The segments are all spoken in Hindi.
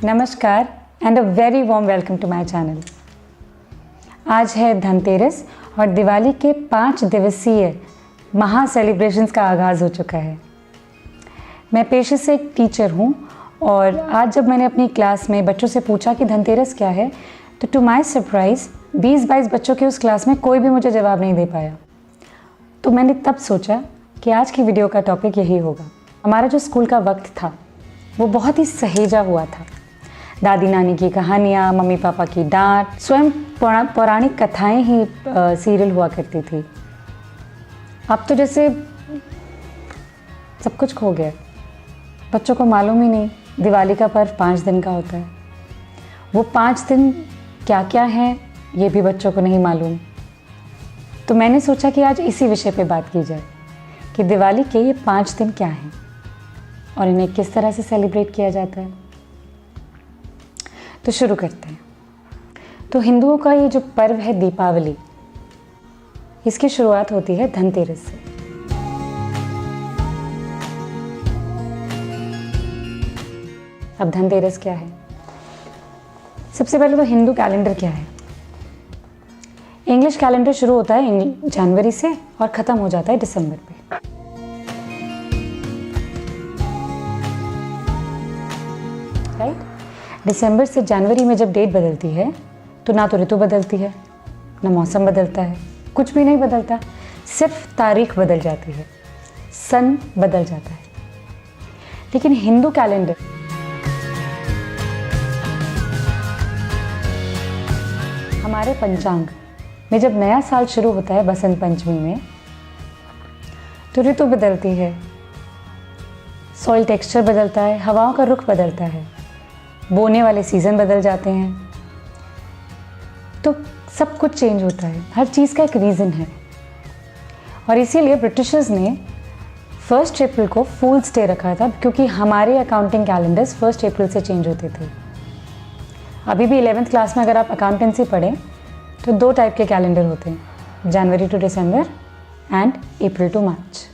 नमस्कार and a very warm welcome to my channel. आज है धनतेरस और दिवाली के 5 दिवसीय महा सेलिब्रेशंस का आगाज़ हो चुका है। मैं पेशे से एक टीचर हूँ और आज जब मैंने अपनी क्लास में बच्चों से पूछा कि धनतेरस क्या है, तो टू माय सरप्राइज़ 20-22 बच्चों के उस क्लास में कोई भी मुझे जवाब नहीं दे पाया। तो मैंने तब सोचा कि आज की वीडियो का टॉपिक यही होगा। हमारा जो स्कूल का वक्त था वो बहुत ही सहेजा हुआ था। दादी नानी की कहानियाँ, मम्मी पापा की डांट, स्वयं पौराणिक कथाएं ही सीरियल हुआ करती थी। अब तो जैसे सब कुछ खो गया। बच्चों को मालूम ही नहीं दिवाली का पर्व 5 दिन का होता है। वो 5 दिन क्या क्या हैं ये भी बच्चों को नहीं मालूम। तो मैंने सोचा कि आज इसी विषय पे बात की जाए कि दिवाली के ये 5 दिन क्या हैं और इन्हें किस तरह से सेलिब्रेट किया जाता है। तो शुरू करते हैं। तो हिंदुओं का ये जो पर्व है दीपावली, इसकी शुरुआत होती है धनतेरस से। अब धनतेरस क्या है? सबसे पहले तो हिंदू कैलेंडर क्या है। इंग्लिश कैलेंडर शुरू होता है जनवरी से और ख़त्म हो जाता है दिसंबर पे। राइट? दिसंबर से जनवरी में जब डेट बदलती है तो ना तो ऋतु बदलती है, ना मौसम बदलता है, कुछ भी नहीं बदलता, सिर्फ तारीख बदल जाती है, सन बदल जाता है। लेकिन हिंदू कैलेंडर हमारे पंचांग में जब नया साल शुरू होता है बसंत पंचमी में, तो ऋतु बदलती है, सॉइल टेक्सचर बदलता है, हवाओं का रुख बदलता है, बोने वाले सीज़न बदल जाते हैं। तो सब कुछ चेंज होता है, हर चीज़ का एक रीज़न है। और इसीलिए ब्रिटिशर्स ने 1 अप्रैल को फूल्स डे रखा था, क्योंकि हमारे अकाउंटिंग कैलेंडर्स 1 अप्रैल से चेंज होते थे। अभी भी 11th क्लास में अगर आप अकाउंटेंसी पढ़ें तो 2 टाइप के कैलेंडर होते हैं, जनवरी टू दिसंबर एंड अप्रैल टू मार्च।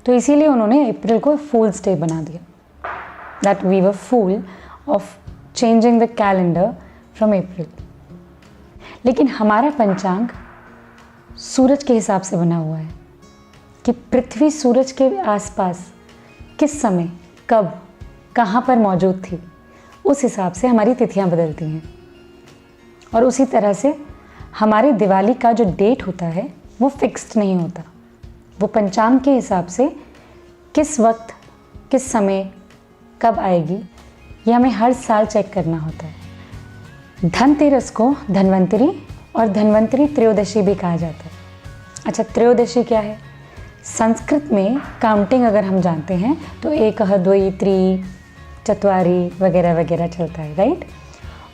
तो इसीलिए उन्होंने अप्रैल को फूल्स डे बना दिया, that we were fool of changing the calendar from April। लेकिन हमारा पंचांग सूरज के हिसाब से बना हुआ है कि पृथ्वी सूरज के आसपास किस समय, कब, कहाँ पर मौजूद थी, उस हिसाब से हमारी तिथियाँ बदलती हैं। और उसी तरह से हमारी दिवाली का जो डेट होता है वो फिक्स्ड नहीं होता। वो पंचांग के हिसाब से किस वक्त, किस समय, कब आएगी, ये हमें हर साल चेक करना होता है। धनतेरस को धन्वंतरी और धन्वंतरी त्रयोदशी भी कहा जाता है। अच्छा, त्रयोदशी क्या है? संस्कृत में काउंटिंग अगर हम जानते हैं तो 1, 2, 3, 4 वगैरह वगैरह चलता है, राइट?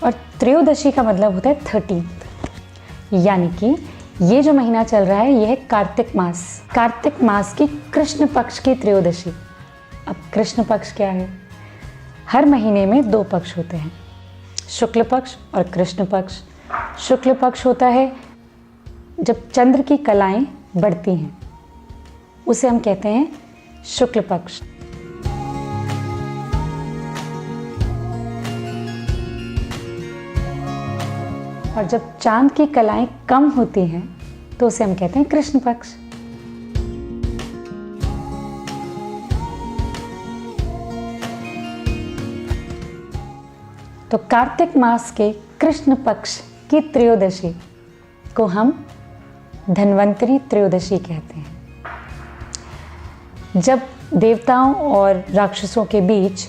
और त्रयोदशी का मतलब होता है 13th, यानी कि ये जो महीना चल रहा है ये है कार्तिक मास। कार्तिक मास की कृष्ण पक्ष की त्रयोदशी। अब कृष्ण पक्ष क्या है? हर महीने में 2 पक्ष होते हैं, शुक्ल पक्ष और कृष्ण पक्ष। शुक्ल पक्ष होता है जब चंद्र की कलाएं बढ़ती हैं, उसे हम कहते हैं शुक्ल पक्ष। और जब चांद की कलाएं कम होती हैं तो उसे हम कहते हैं कृष्ण पक्ष। तो कार्तिक मास के कृष्ण पक्ष की त्रयोदशी को हम धन्वंतरी त्रयोदशी कहते हैं। जब देवताओं और राक्षसों के बीच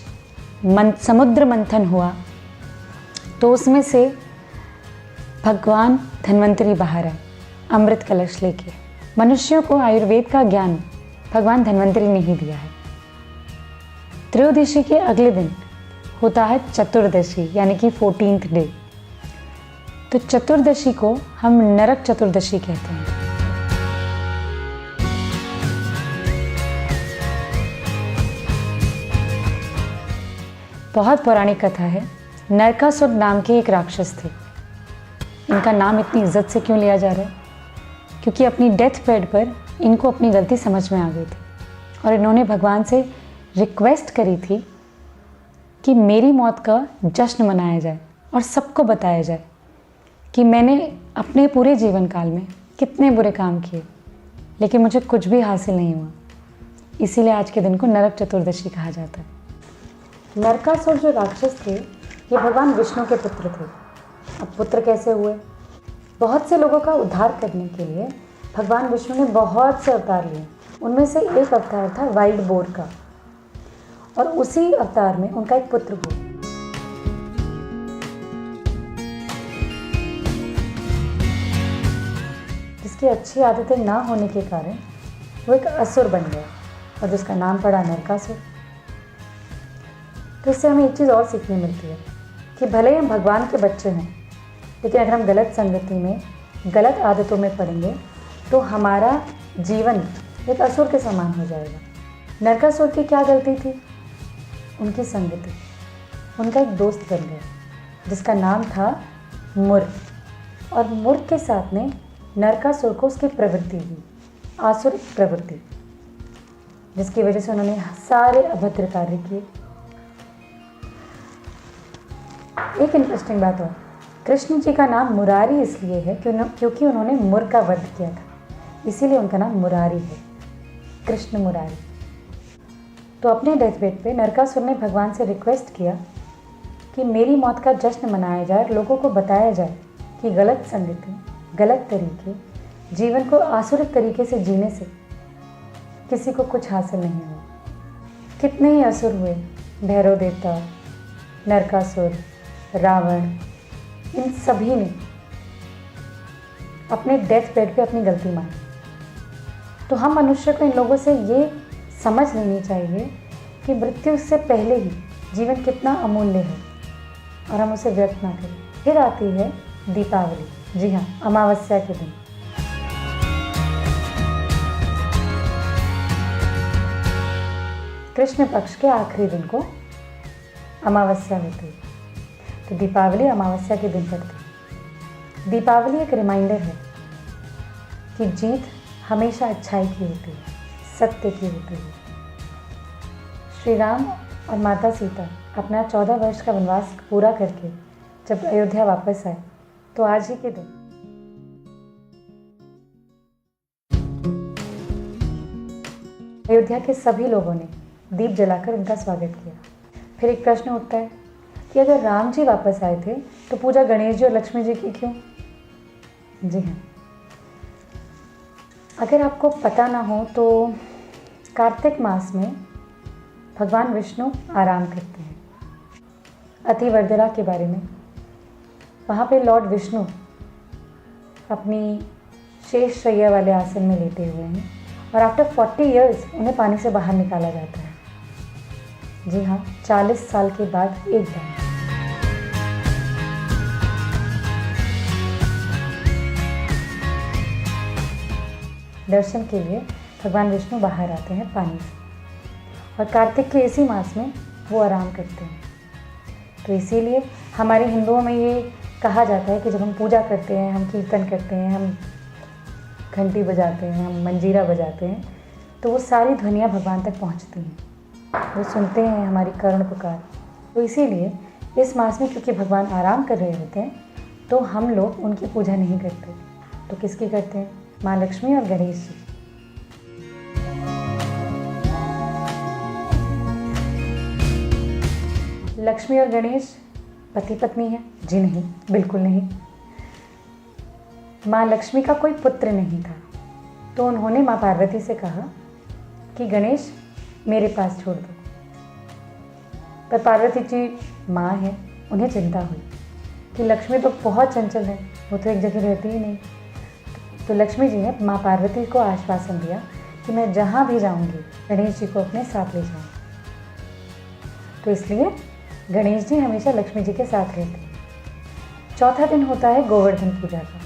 समुद्र मंथन हुआ तो उसमें से भगवान धन्वंतरी बाहर आए अमृत कलश लेके। मनुष्यों को आयुर्वेद का ज्ञान भगवान धन्वंतरी ने ही दिया है। त्रयोदशी के अगले दिन होता है चतुर्दशी, यानी कि 14th डे। तो चतुर्दशी को हम नरक चतुर्दशी कहते हैं। बहुत पौराणिक कथा है। नरकासुर नाम के एक राक्षस थे। इनका नाम इतनी इज्जत से क्यों लिया जा रहा है? क्योंकि अपनी डेथ बेड पर इनको अपनी गलती समझ में आ गई थी। और इन्होंने भगवान से रिक्वेस्ट करी थी कि मेरी मौत का जश्न मनाया जाए और सबको बताया जाए कि मैंने अपने पूरे जीवन काल में कितने बुरे काम किए, लेकिन मुझे कुछ भी हासिल नहीं हुआ। इसीलिए आज के दिन को नरक चतुर्दशी कहा जाता है। नरकासुर जो राक्षस थे, ये भगवान विष्णु के पुत्र थे। अब पुत्र कैसे हुए? बहुत से लोगों का उद्धार करने के लिए भगवान विष्णु ने बहुत से अवतार लिए। उनमें से एक अवतार था वाइल्ड बोर का, और उसी अवतार में उनका एक पुत्र हुआ। जिसकी अच्छी आदतें ना होने के कारण वो एक असुर बन गया और जिसका नाम पड़ा नरकासुर। तो इससे हमें एक चीज़ और सीखने मिलती है कि भले ही हम भगवान के बच्चे हों, लेकिन अगर हम गलत संगति में, गलत आदतों में पड़ेंगे तो हमारा जीवन एक असुर के समान हो जाएगा। नरकासुर की क्या गलती थी? उनकी संगति। उनका एक दोस्त बन गया जिसका नाम था मुर, और मुर के साथ में नरकासुर को उसकी प्रवृत्ति हुई, आसुरिक प्रवृत्ति, जिसकी वजह से उन्होंने सारे अभद्र कार्य किए। एक इंटरेस्टिंग बात और, कृष्ण जी का नाम मुरारी इसलिए है क्योंकि उन्होंने मुर का वध किया था, इसीलिए उनका नाम मुरारी है, कृष्ण मुरारी। तो अपने डेथ बेड पे नरकासुर ने भगवान से रिक्वेस्ट किया कि मेरी मौत का जश्न मनाया जाए, लोगों को बताया जाए कि गलत संगति, गलत तरीके, जीवन को आसुरिक तरीके से जीने से किसी को कुछ हासिल नहीं हुआ। कितने ही असुर हुए, भैरव देवता, नरकासुर, रावण, इन सभी ने अपने डेथ बेड पे अपनी गलती मानी। तो हम मनुष्य को इन लोगों से ये समझ लेनी चाहिए कि मृत्यु से पहले ही जीवन कितना अमूल्य है और हम उसे व्यर्थ ना करें। फिर आती है दीपावली, जी हाँ, अमावस्या के दिन। कृष्ण पक्ष के आखिरी दिन को अमावस्या होती है, तो दीपावली अमावस्या के दिन पड़ती है। दीपावली एक रिमाइंडर है कि जीत हमेशा अच्छाई की होती है, सत्य की होती है। श्री राम और माता सीता अपना 14 वर्ष का वनवास पूरा करके जब अयोध्या वापस आए, तो आज ही के दिन अयोध्या के सभी लोगों ने दीप जलाकर उनका स्वागत किया। फिर एक प्रश्न उठता है कि अगर राम जी वापस आए थे तो पूजा गणेश जी और लक्ष्मी जी की क्यों? जी हाँ, अगर आपको पता ना हो तो कार्तिक मास में भगवान विष्णु आराम करते हैं। अतिवर्धरा के बारे में, वहाँ पे लॉर्ड विष्णु अपनी शेष शैया वाले आसन में लेटे हुए हैं और आफ्टर 40 इयर्स उन्हें पानी से बाहर निकाला जाता है। जी हाँ, 40 साल के बाद एक बार। दर्शन के लिए भगवान विष्णु बाहर आते हैं पानी से, और कार्तिक के इसी मास में वो आराम करते हैं। तो इसीलिए हमारे हिंदुओं में ये कहा जाता है कि जब हम पूजा करते हैं, हम कीर्तन करते हैं, हम घंटी बजाते हैं, हम मंजीरा बजाते हैं, तो वो सारी ध्वनियाँ भगवान तक पहुँचती हैं, वो सुनते हैं हमारी करुण पुकार। तो इसीलिए इस मास में क्योंकि भगवान आराम कर रहे होते हैं, तो हम लोग उनकी पूजा नहीं करते। तो किसकी करते हैं? माँ लक्ष्मी और गणेश जी। लक्ष्मी और गणेश पति पत्नी हैं? जी नहीं, बिल्कुल नहीं। माँ लक्ष्मी का कोई पुत्र नहीं था, तो उन्होंने माँ पार्वती से कहा कि गणेश मेरे पास छोड़ दो। पर पार्वती जी माँ हैं, उन्हें चिंता हुई कि लक्ष्मी तो बहुत चंचल है, वो तो एक जगह रहती ही नहीं। तो लक्ष्मी जी ने माँ पार्वती को आश्वासन दिया कि मैं जहाँ भी जाऊँगी गणेश जी को अपने साथ ले जाऊँगी। तो इसलिए गणेश जी हमेशा लक्ष्मी जी के साथ रहते हैं। चौथा दिन होता है गोवर्धन पूजा का।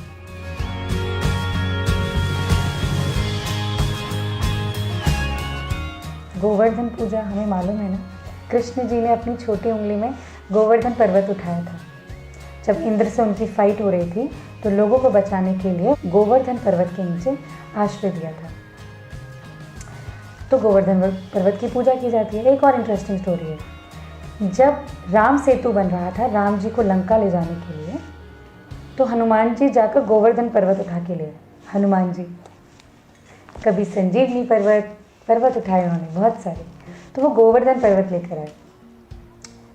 गोवर्धन पूजा हमें मालूम है ना, कृष्ण जी ने अपनी छोटी उंगली में गोवर्धन पर्वत उठाया था। जब इंद्र से उनकी फाइट हो रही थी तो लोगों को बचाने के लिए गोवर्धन पर्वत के नीचे आश्रय दिया था। तो गोवर्धन पर्वत की पूजा की जाती है। एक और इंटरेस्टिंग स्टोरी है, जब राम सेतु बन रहा था राम जी को लंका ले जाने के लिए, तो हनुमान जी जाकर गोवर्धन पर्वत उठा के ले आए। हनुमान जी कभी संजीवनी पर्वत उठाए उन्होंने बहुत सारे, तो वो गोवर्धन पर्वत लेकर आए।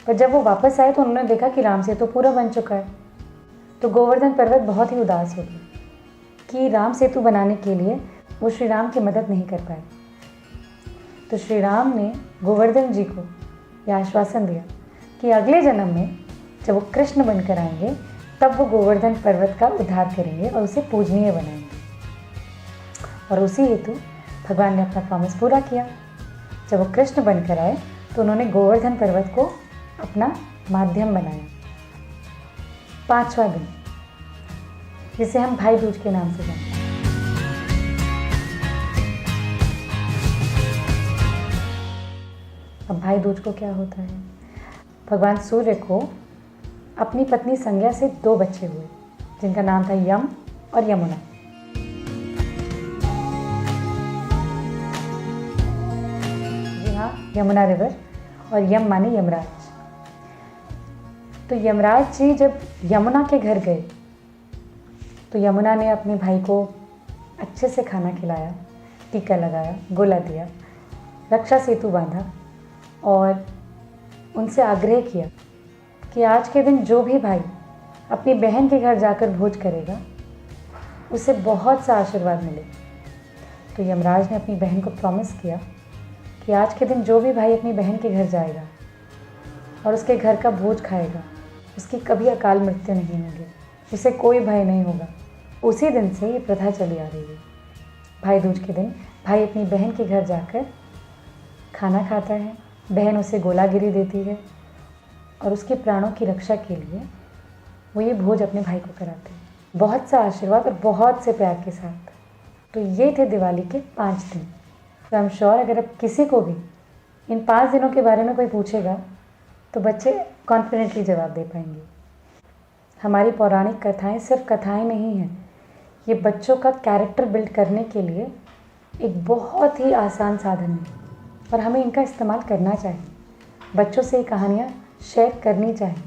पर जब वो वापस आए तो उन्होंने देखा कि राम सेतु पूरा बन चुका है। तो गोवर्धन पर्वत बहुत ही उदास हो गया कि राम सेतु बनाने के लिए वो श्री राम की मदद नहीं कर पाए। तो श्री राम ने गोवर्धन जी को यह आश्वासन दिया कि अगले जन्म में जब वो कृष्ण बनकर आएंगे तब वो गोवर्धन पर्वत का उद्धार करेंगे और उसे पूजनीय बनाएंगे। और उसी हेतु भगवान ने अपना प्रॉमिस पूरा किया। जब वो कृष्ण बनकर आए तो उन्होंने गोवर्धन पर्वत को अपना माध्यम बनाया। 5वां दिन, जिसे हम भाई दूज के नाम से जानते हैं। अब भाई दूज को क्या होता है? भगवान सूर्य को अपनी पत्नी संज्ञा से 2 बच्चे हुए, जिनका नाम था यम और यमुना। जी हाँ, यमुना रिवर, और यम माने यमराज। तो यमराज जी जब यमुना के घर गए तो यमुना ने अपने भाई को अच्छे से खाना खिलाया, टीका लगाया, गोला दिया, रक्षा सेतु बांधा और उनसे आग्रह किया कि आज के दिन जो भी भाई अपनी बहन के घर जाकर भोज करेगा उसे बहुत सा आशीर्वाद मिले। तो यमराज ने अपनी बहन को प्रॉमिस किया कि आज के दिन जो भी भाई अपनी बहन के घर जाएगा और उसके घर का भोज खाएगा उसकी कभी अकाल मृत्यु नहीं होगी, उसे कोई भय नहीं होगा। उसी दिन से ये प्रथा चली आ रही है। भाई दूज के दिन भाई अपनी बहन के घर जाकर खाना खाता है, बहन उसे गोलागिरी देती है और उसके प्राणों की रक्षा के लिए वो ये भोज अपने भाई को कराते हैं, बहुत सा आशीर्वाद और बहुत से प्यार के साथ। तो ये थे दिवाली के 5 दिन। तो आई एम श्योर अगर अब किसी को भी इन 5 दिनों के बारे में कोई पूछेगा तो बच्चे कॉन्फिडेंटली जवाब दे पाएंगे। हमारी पौराणिक कथाएं सिर्फ कथाएं नहीं हैं, ये बच्चों का कैरेक्टर बिल्ड करने के लिए एक बहुत ही आसान साधन है और हमें इनका इस्तेमाल करना चाहिए। बच्चों से ये कहानियाँ शेयर करनी चाहिए।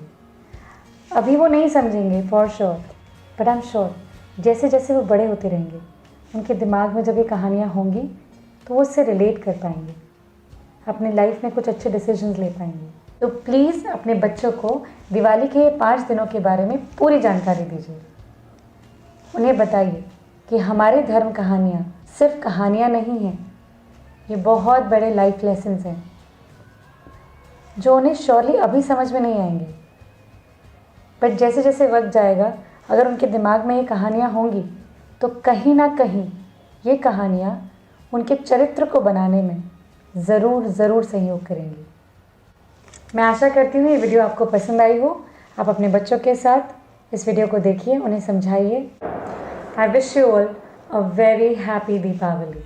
अभी वो नहीं समझेंगे for sure, but I am sure जैसे जैसे वो बड़े होते रहेंगे उनके दिमाग में जब ये कहानियाँ होंगी तो वो उससे रिलेट कर पाएंगे, अपने लाइफ में कुछ अच्छे डिसीजंस ले पाएंगे। तो प्लीज़ अपने बच्चों को दिवाली के 5 दिनों के बारे में पूरी जानकारी दीजिए। उन्हें बताइए कि हमारे धर्म कहानियाँ सिर्फ कहानियाँ नहीं हैं, ये बहुत बड़े लाइफ लेसन्स हैं जो उन्हें श्योरली अभी समझ में नहीं आएंगे, बट जैसे जैसे वक्त जाएगा अगर उनके दिमाग में ये कहानियाँ होंगी तो कहीं ना कहीं ये कहानियाँ उनके चरित्र को बनाने में ज़रूर सहयोग करेंगी। मैं आशा करती हूँ ये वीडियो आपको पसंद आई हो। आप अपने बच्चों के साथ इस वीडियो को देखिए, उन्हें समझाइए। I wish you all a very happy Deepawali.